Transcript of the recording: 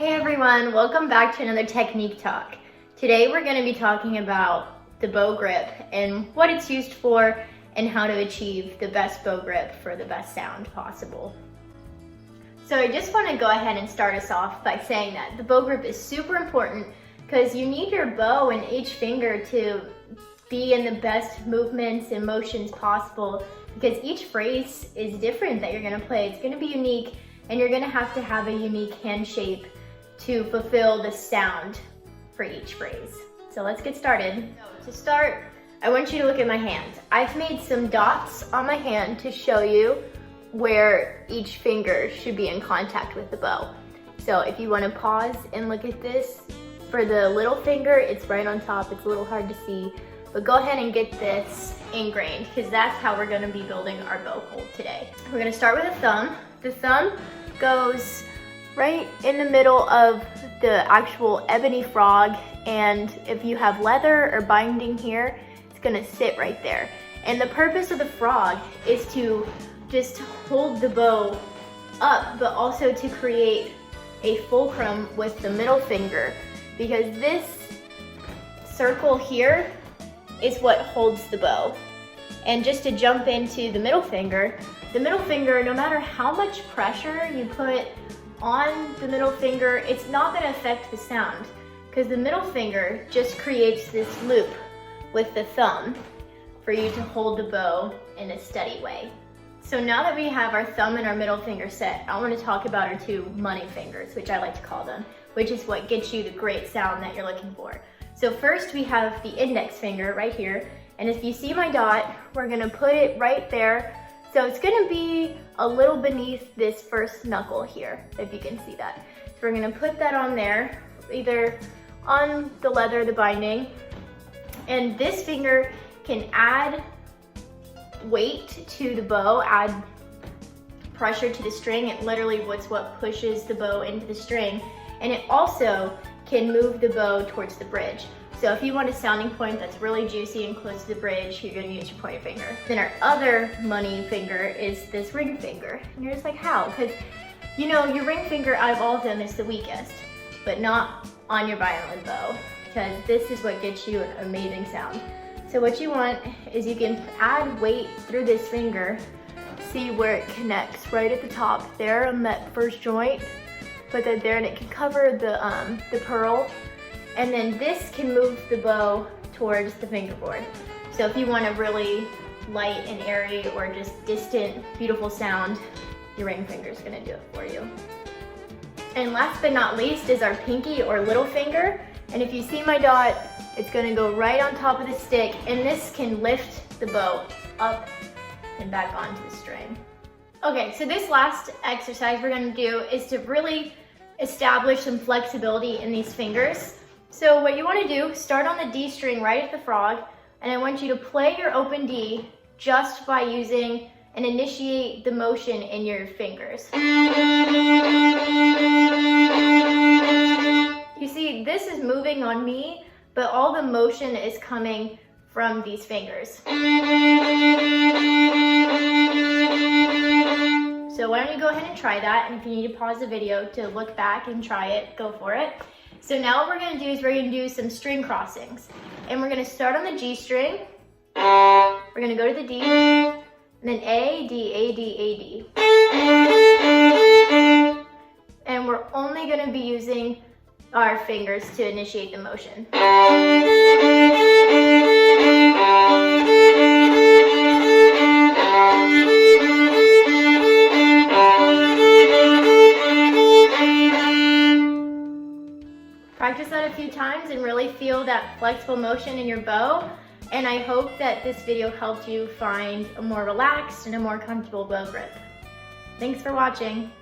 Hey everyone, welcome back to another technique talk. Today we're going to be talking about the bow grip and what it's used for and how to achieve the best bow grip for the best sound possible. So I just want to go ahead and start us off by saying that the bow grip is super important because you need your bow and each finger to be in the best movements and motions possible, because each phrase is different that you're going to play. It's going to be unique and you're going to have a unique hand shape to fulfill the sound for each phrase. So let's get started. To start, I want you to look at my hand. I've made some dots on my hand to show you where each finger should be in contact with the bow. So if you want to pause and look at this, for the little finger, it's right on top. It's a little hard to see, but go ahead and get this ingrained because that's how we're going to be building our bow hold today. We're going to start with a thumb. The thumb goes right in the middle of the actual ebony frog, and if you have leather or binding here, it's gonna sit right there. And the purpose of the frog is to just hold the bow up, but also to create a fulcrum with the middle finger, because this circle here is what holds the bow. And just to jump into the middle finger, no matter how much pressure you put on the middle finger, it's not going to affect the sound because the middle finger just creates this loop with the thumb for you to hold the bow in a steady way. So now that we have our thumb and our middle finger set, I want to talk about our two money fingers, which I like to call them, which is what gets you the great sound that you're looking for. So first we have the index finger right here, and if you see my dot, we're going to put it right there. So it's going to be a little beneath this first knuckle here, if you can see that. So we're going to put that on there, either on the leather, the binding, and this finger can add weight to the bow, add pressure to the string. It literally what's what pushes the bow into the string, and it also can move the bow towards the bridge. So if you want a sounding point that's really juicy and close to the bridge, you're gonna use your pointer finger. Then our other money finger is this ring finger. And you're just like, how? Because you know, your ring finger out of all of them is the weakest, but not on your violin bow, because this is what gets you an amazing sound. So what you want is you can add weight through this finger, see where it connects right at the top there on that first joint, put that there, and it can cover the pearl. And then this can move the bow towards the fingerboard. So if you want a really light and airy or just distant, beautiful sound, your ring finger is gonna do it for you. And last but not least is our pinky or little finger. And if you see my dot, it's gonna go right on top of the stick, and this can lift the bow up and back onto the string. Okay, so this last exercise we're gonna do is to really establish some flexibility in these fingers. So what you want to do, start on the D string right at the frog, and I want you to play your open D just by using and initiate the motion in your fingers. You see, this is moving on me, but all the motion is coming from these fingers. So why don't you go ahead and try that, and if you need to pause the video to look back and try it, go for it. So now what we're going to do is we're going to do some string crossings. And we're going to start on the G string. We're going to go to the D, and then A, D, A, D, A, D. And we're only going to be using our fingers to initiate the motion. Practice that a few times and really feel that flexible motion in your bow. And I hope that this video helped you find a more relaxed and a more comfortable bow grip. Thanks for watching.